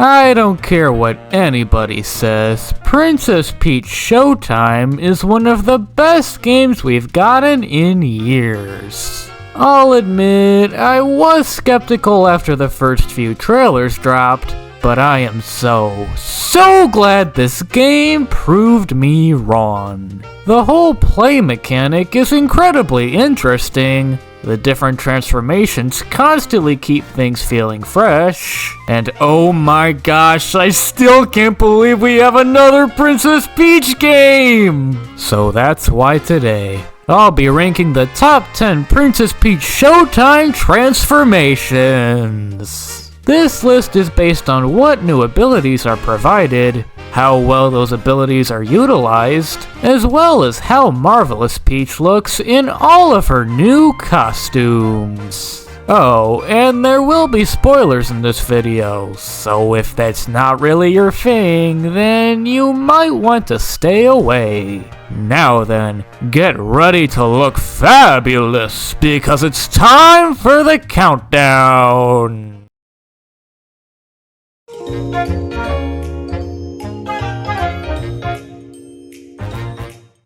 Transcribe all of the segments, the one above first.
I don't care what anybody says, Princess Peach Showtime is one of the best games we've gotten in years. I'll admit, I was skeptical after the first few trailers dropped, but I am so glad this game proved me wrong. The whole play mechanic is incredibly interesting. The different transformations constantly keep things feeling fresh. And oh my gosh, I still can't believe we have another Princess Peach game! So that's why today, I'll be ranking the top 10 Princess Peach Showtime transformations. This list is based on what new abilities are provided, how well those abilities are utilized, as well as how marvelous Peach looks in all of her new costumes. Oh, and there will be spoilers in this video, so if that's not really your thing, then you might want to stay away. Now then, get ready to look fabulous, because it's time for the countdown!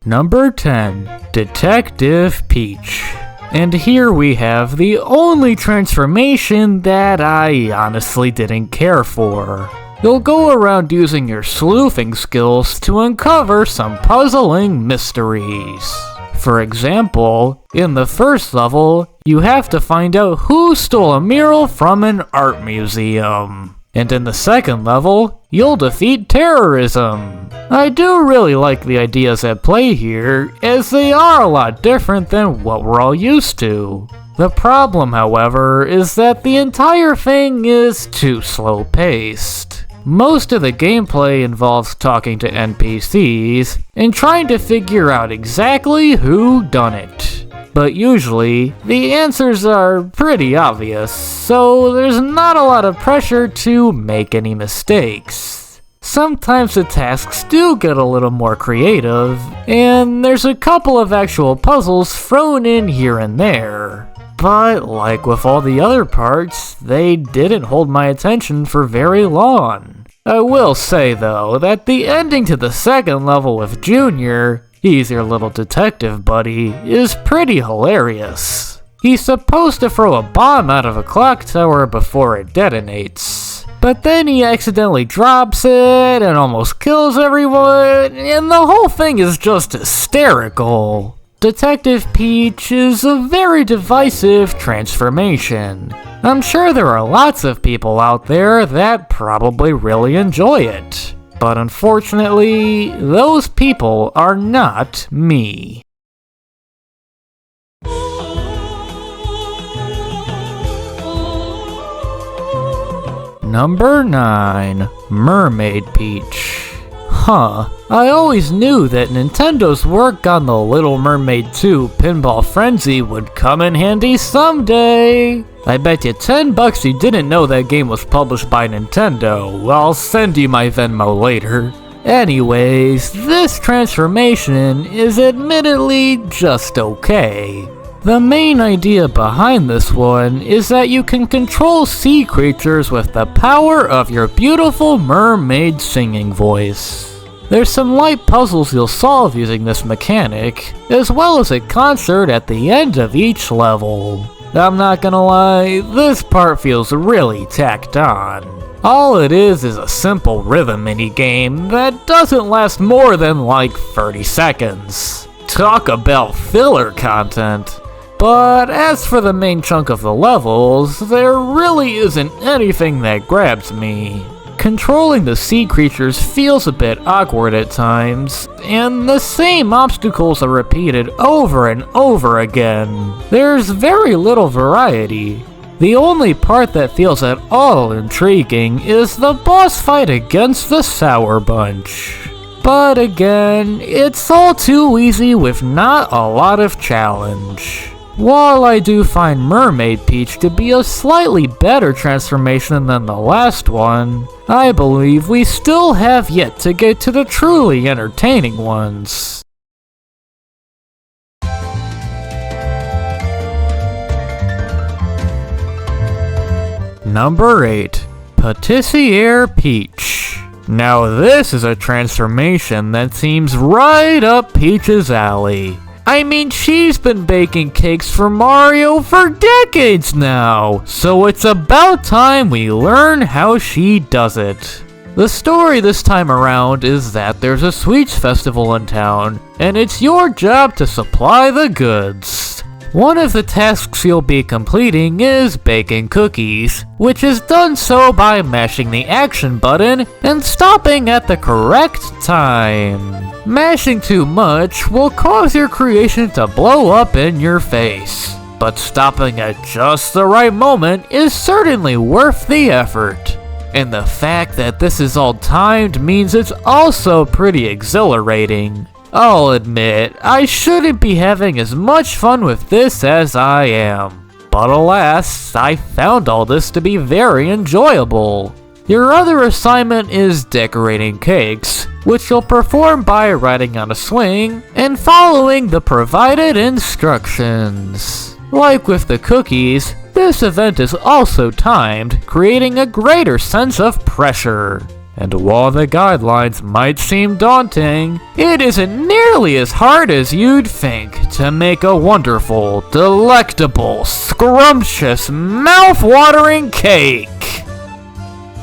Number 10, Detective Peach. And here we have the only transformation that I honestly didn't care for. You'll go around using your sleuthing skills to uncover some puzzling mysteries. For example, in the first level, you have to find out who stole a mural from an art museum. And in the second level, you'll defeat terrorism. I do really like the ideas at play here, as they are a lot different than what we're all used to. The problem, however, is that the entire thing is too slow-paced. Most of the gameplay involves talking to NPCs and trying to figure out exactly who done it. But usually, the answers are pretty obvious, so there's not a lot of pressure to make any mistakes. Sometimes the tasks do get a little more creative, and there's a couple of actual puzzles thrown in here and there. But like with all the other parts, they didn't hold my attention for very long. I will say though, that the ending to the second level with Junior, he's your little detective buddy, is pretty hilarious. He's supposed to throw a bomb out of a clock tower before it detonates, but then he accidentally drops it and almost kills everyone, and the whole thing is just hysterical. Detective Peach is a very divisive transformation. I'm sure there are lots of people out there that probably really enjoy it. But unfortunately, those people are not me. Number 9, Mermaid Peach. Huh, I always knew that Nintendo's work on the Little Mermaid 2 Pinball Frenzy would come in handy someday. I bet you $10 you didn't know that game was published by Nintendo. I'll send you my Venmo later. Anyways, this transformation is admittedly just okay. The main idea behind this one is that you can control sea creatures with the power of your beautiful mermaid singing voice. There's some light puzzles you'll solve using this mechanic, as well as a concert at the end of each level. I'm not gonna lie, this part feels really tacked on. All it is a simple rhythm minigame that doesn't last more than like 30 seconds. Talk about filler content. But as for the main chunk of the levels, there really isn't anything that grabs me. Controlling the sea creatures feels a bit awkward at times, and the same obstacles are repeated over and over again. There's very little variety. The only part that feels at all intriguing is the boss fight against the Sour Bunch. But again, it's all too easy with not a lot of challenge. While I do find Mermaid Peach to be a slightly better transformation than the last one, I believe we still have yet to get to the truly entertaining ones. Number 8, Patissiere Peach. Now this is a transformation that seems right up Peach's alley. I mean, she's been baking cakes for Mario for decades now, so it's about time we learn how she does it. The story this time around is that there's a sweets festival in town, and it's your job to supply the goods. One of the tasks you'll be completing is baking cookies, which is done so by mashing the action button and stopping at the correct time. Mashing too much will cause your creation to blow up in your face, but stopping at just the right moment is certainly worth the effort. And the fact that this is all timed means it's also pretty exhilarating. I'll admit, I shouldn't be having as much fun with this as I am. But alas, I found all this to be very enjoyable. Your other assignment is decorating cakes, which you'll perform by riding on a swing and following the provided instructions. Like with the cookies, this event is also timed, creating a greater sense of pressure. And while the guidelines might seem daunting, it isn't nearly as hard as you'd think to make a wonderful, delectable, scrumptious, mouth-watering cake.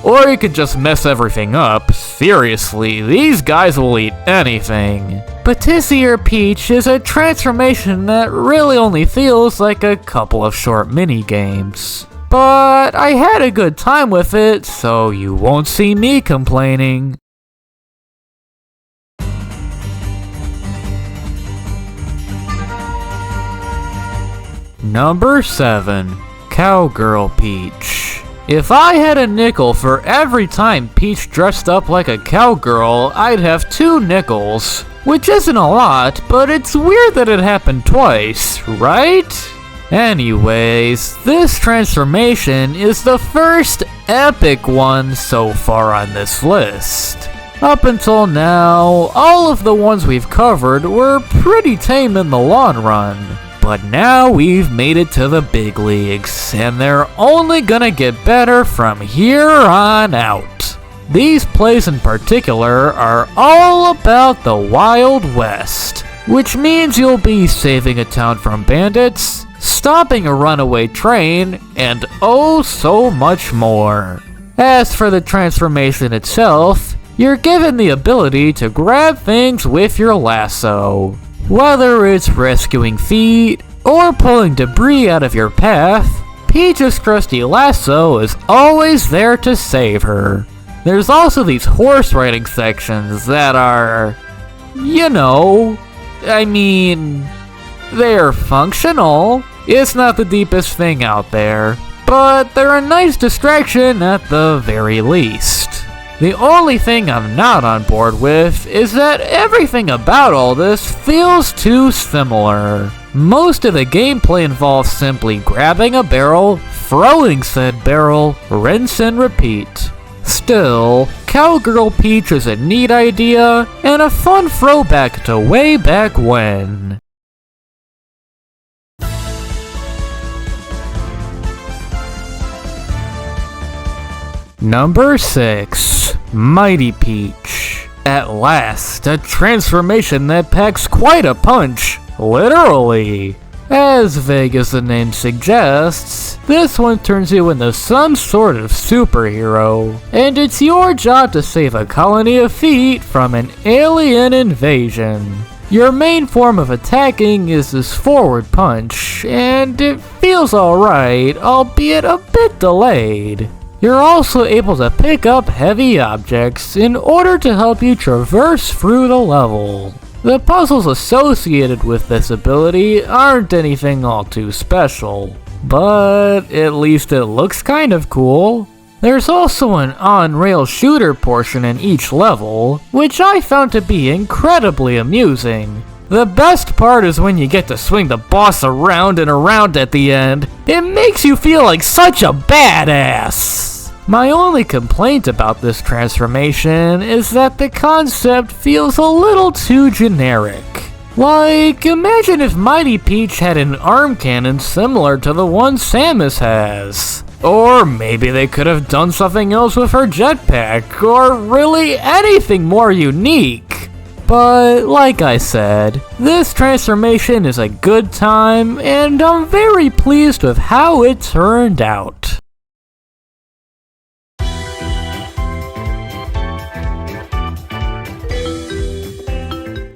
Or you could just mess everything up. Seriously, these guys will eat anything. Patissiere Peach is a transformation that really only feels like a couple of short mini-games. But I had a good time with it, so you won't see me complaining. Number 7. Cowgirl Peach. If I had a nickel for every time Peach dressed up like a cowgirl, I'd have 2 nickels. Which isn't a lot, but it's weird that it happened twice, right? Anyways, this transformation is the first epic one so far on this list. Up until now, all of the ones we've covered were pretty tame in the long run. But now we've made it to the big leagues, and they're only gonna get better from here on out. These plays in particular are all about the Wild West, which means you'll be saving a town from bandits, stopping a runaway train, and oh so much more. As for the transformation itself, you're given the ability to grab things with your lasso. Whether it's rescuing feet or pulling debris out of your path, Peach's trusty lasso is always there to save her. There's also these horse riding sections that are, they're functional. It's not the deepest thing out there, but they're a nice distraction at the very least. The only thing I'm not on board with is that everything about all this feels too similar. Most of the gameplay involves simply grabbing a barrel, throwing said barrel, rinse and repeat. Still, Cowgirl Peach is a neat idea and a fun throwback to way back when. Number 6. Mighty Peach. At last, a transformation that packs quite a punch, literally. As vague as the name suggests, this one turns you into some sort of superhero, and it's your job to save a colony of feet from an alien invasion. Your main form of attacking is this forward punch, and it feels alright, albeit a bit delayed. You're also able to pick up heavy objects in order to help you traverse through the level. The puzzles associated with this ability aren't anything all too special, but at least it looks kind of cool. There's also an on-rail shooter portion in each level, which I found to be incredibly amusing. The best part is when you get to swing the boss around and around at the end. It makes you feel like such a badass! My only complaint about this transformation is that the concept feels a little too generic. Like, imagine if Mighty Peach had an arm cannon similar to the one Samus has. Or maybe they could have done something else with her jetpack, or really anything more unique. But like I said, this transformation is a good time, and I'm very pleased with how it turned out.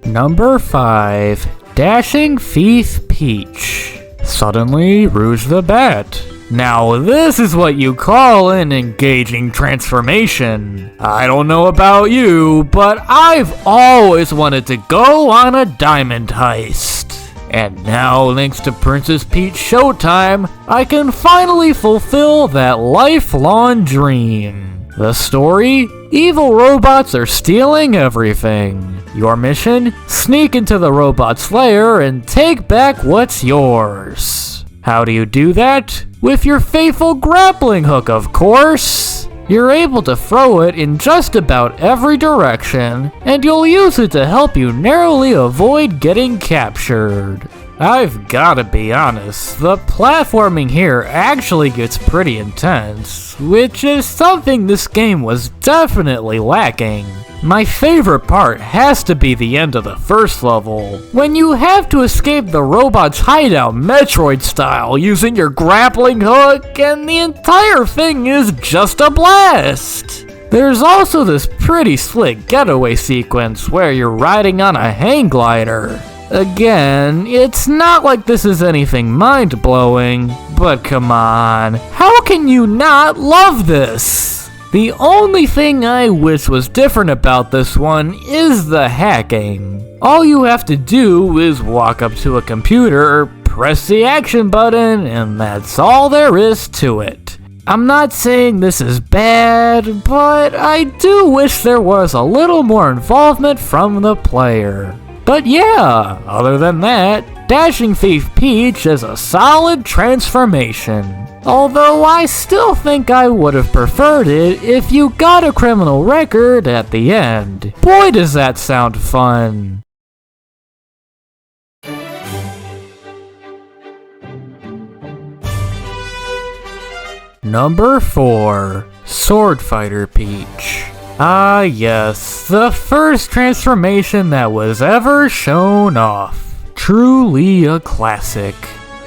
Number 5. Dashing Thief Peach. Suddenly Rouge the Bat. Now this is what you call an engaging transformation. I don't know about you, but I've always wanted to go on a diamond heist. And now, thanks to Princess Peach Showtime, I can finally fulfill that lifelong dream. The story? Evil robots are stealing everything. Your mission? Sneak into the robot's lair and take back what's yours. How do you do that? With your faithful grappling hook, of course! You're able to throw it in just about every direction, and you'll use it to help you narrowly avoid getting captured. I've gotta be honest, the platforming here actually gets pretty intense, which is something this game was definitely lacking. My favorite part has to be the end of the first level, when you have to escape the robot's hideout Metroid style using your grappling hook, and the entire thing is just a blast! There's also this pretty slick getaway sequence where you're riding on a hang glider. Again, it's not like this is anything mind-blowing, but come on, how can you not love this? The only thing I wish was different about this one is the hacking. All you have to do is walk up to a computer, press the action button, and that's all there is to it. I'm not saying this is bad, but I do wish there was a little more involvement from the player. But yeah, other than that, Dashing Thief Peach is a solid transformation. Although I still think I would have preferred it if you got a criminal record at the end. Boy, does that sound fun. Number 4. Swordfighter Peach. Ah yes, the first transformation that was ever shown off. Truly a classic.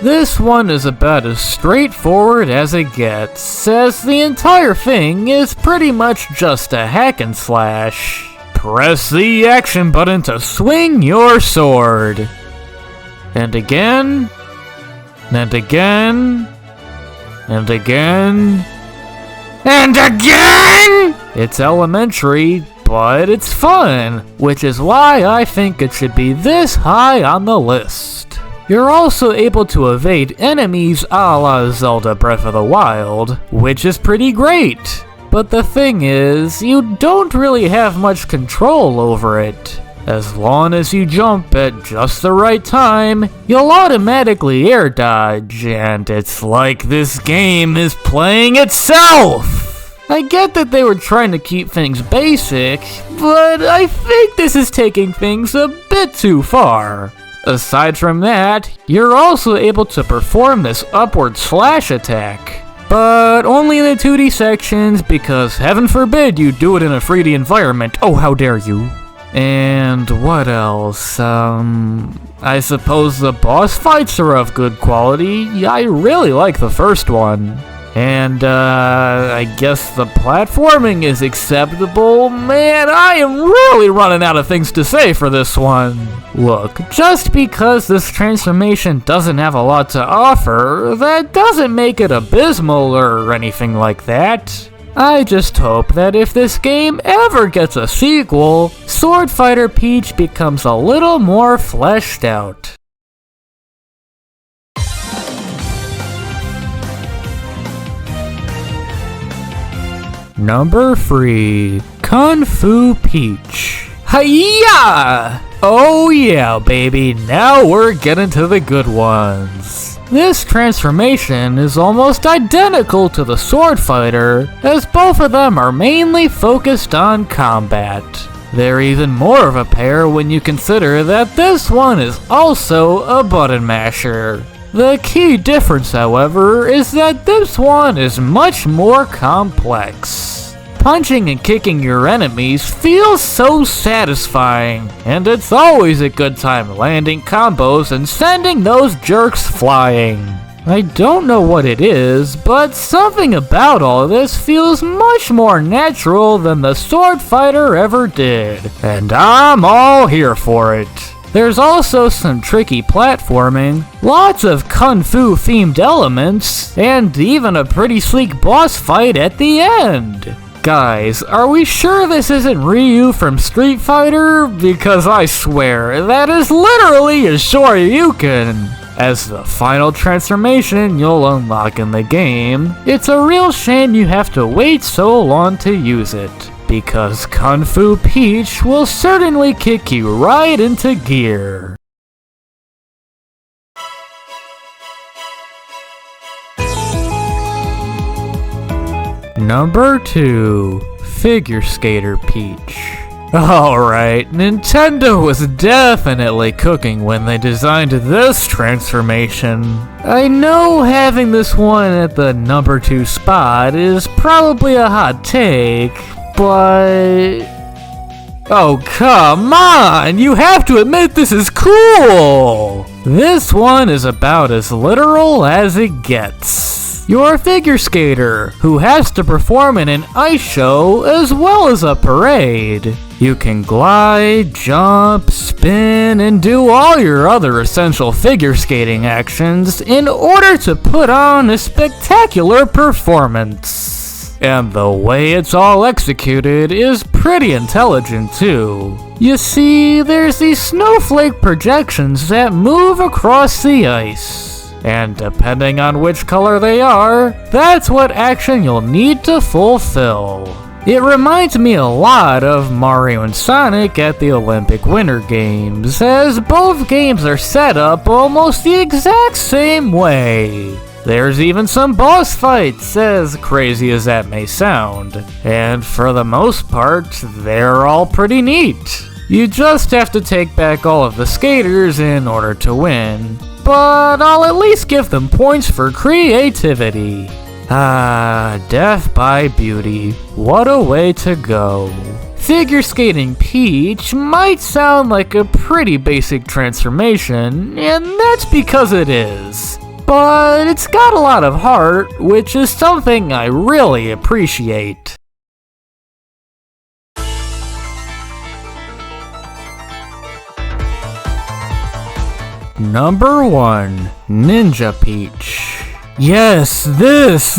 This one is about as straightforward as it gets, as the entire thing is pretty much just a hack and slash. Press the action button to swing your sword. And again, and again, and again, and again! It's elementary, but it's fun, which is why I think it should be this high on the list. You're also able to evade enemies a la Zelda Breath of the Wild, which is pretty great. But the thing is, you don't really have much control over it. As long as you jump at just the right time, you'll automatically air dodge, and it's like this game is playing itself! I get that they were trying to keep things basic, but I think this is taking things a bit too far. Aside from that, you're also able to perform this upward slash attack. But only in the 2D sections, because heaven forbid you do it in a 3D environment. Oh, how dare you. And what else? I suppose the boss fights are of good quality. I really like the first one. And, I guess the platforming is acceptable. Man, I am really running out of things to say for this one. Look, just because this transformation doesn't have a lot to offer, that doesn't make it abysmal or anything like that. I just hope that if this game ever gets a sequel, Swordfighter Peach becomes a little more fleshed out. Number 3. Kung Fu Peach. Hiya! Oh yeah, baby, now we're getting to the good ones. This transformation is almost identical to the Swordfighter, as both of them are mainly focused on combat. They're even more of a pair when you consider that this one is also a button masher. The key difference, however, is that this one is much more complex. Punching and kicking your enemies feels so satisfying, and it's always a good time landing combos and sending those jerks flying. I don't know what it is, but something about all of this feels much more natural than the Swordfighter ever did, and I'm all here for it. There's also some tricky platforming, lots of kung fu themed elements, and even a pretty sleek boss fight at the end. Guys, are we sure this isn't Ryu from Street Fighter? Because I swear, that is literally a Shoryuken. As the final transformation you'll unlock in the game, it's a real shame you have to wait so long to use it, because Kung Fu Peach will certainly kick you right into gear. Number 2. Figure Skater Peach. Alright, Nintendo was definitely cooking when they designed this transformation. I know having this one at the number 2 spot is probably a hot take, but... Oh, come on! You have to admit this is cool! This one is about as literal as it gets. You're a figure skater who has to perform in an ice show as well as a parade. You can glide, jump, spin, and do all your other essential figure skating actions in order to put on a spectacular performance. And the way it's all executed is pretty intelligent too. You see, there's these snowflake projections that move across the ice. And depending on which color they are, that's what action you'll need to fulfill. It reminds me a lot of Mario and Sonic at the Olympic Winter Games, as both games are set up almost the exact same way. There's even some boss fights, as crazy as that may sound, and for the most part, they're all pretty neat. You just have to take back all of the skaters in order to win, but I'll at least give them points for creativity. Ah, death by beauty. What a way to go. Figure Skating Peach might sound like a pretty basic transformation, and that's because it is. But it's got a lot of heart, which is something I really appreciate. Number 1. Ninja Peach. Yes, this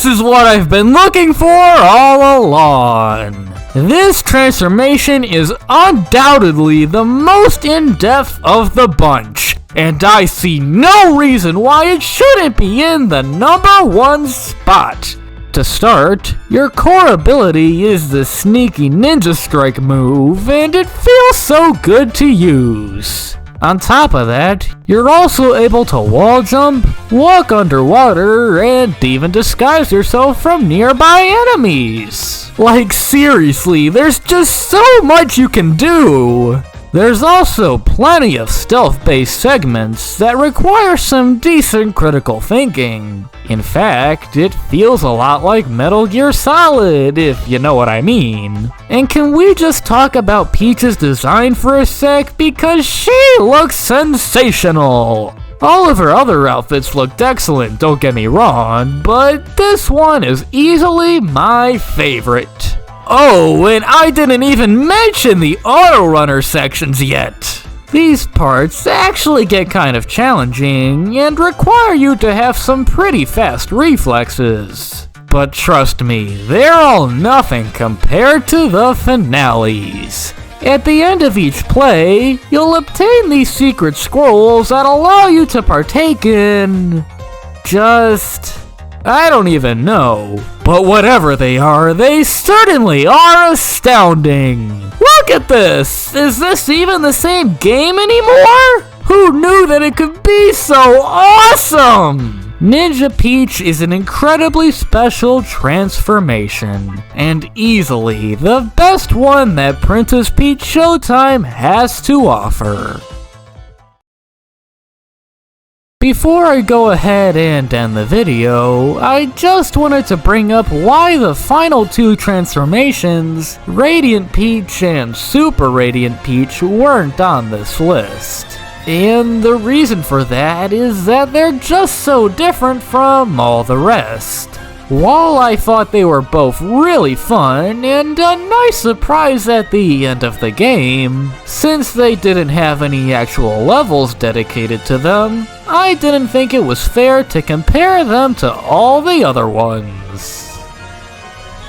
is what I've been looking for all along. This transformation is undoubtedly the most in-depth of the bunch, and I see no reason why it shouldn't be in the number 1 spot. To start, your core ability is the sneaky ninja strike move, and it feels so good to use. On top of that, you're also able to wall jump, walk underwater, and even disguise yourself from nearby enemies. Like seriously, there's just so much you can do. There's also plenty of stealth-based segments that require some decent critical thinking. In fact, it feels a lot like Metal Gear Solid, if you know what I mean. And can we just talk about Peach's design for a sec, because she looks sensational! All of her other outfits looked excellent, don't get me wrong, but this one is easily my favorite. Oh, and I didn't even mention the auto-runner sections yet. These parts actually get kind of challenging and require you to have some pretty fast reflexes. But trust me, they're all nothing compared to the finales. At the end of each play, you'll obtain these secret scrolls that allow you to partake in... I don't even know. But whatever they are, they certainly are astounding. Look at this! Is this even the same game anymore? Who knew that it could be so awesome? Ninja Peach is an incredibly special transformation, and easily the best one that Princess Peach Showtime has to offer. Before I go ahead and end the video, I just wanted to bring up why the final two transformations, Radiant Peach and Super Radiant Peach, weren't on this list. And the reason for that is that they're just so different from all the rest. While I thought they were both really fun and a nice surprise at the end of the game, since they didn't have any actual levels dedicated to them, I didn't think it was fair to compare them to all the other ones.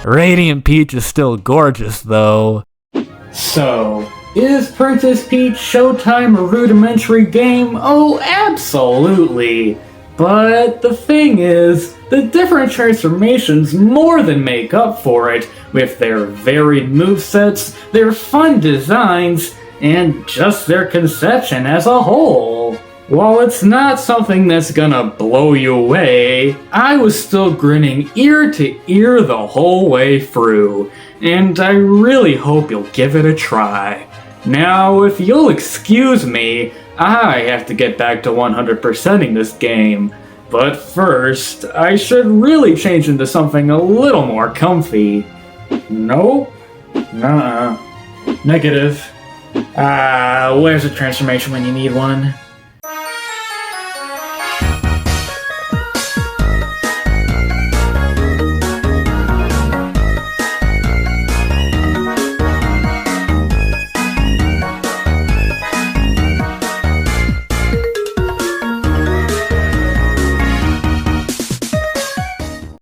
Radiant Peach is still gorgeous though. So, is Princess Peach Showtime a rudimentary game? Oh, absolutely! But the thing is, the different transformations more than make up for it, with their varied movesets, their fun designs, and just their conception as a whole. While it's not something that's gonna blow you away, I was still grinning ear to ear the whole way through, and I really hope you'll give it a try. Now, if you'll excuse me, I have to get back to 100%ing this game, but first, I should really change into something a little more comfy. Nope. Nuh-uh. Negative. Where's the transformation when you need one?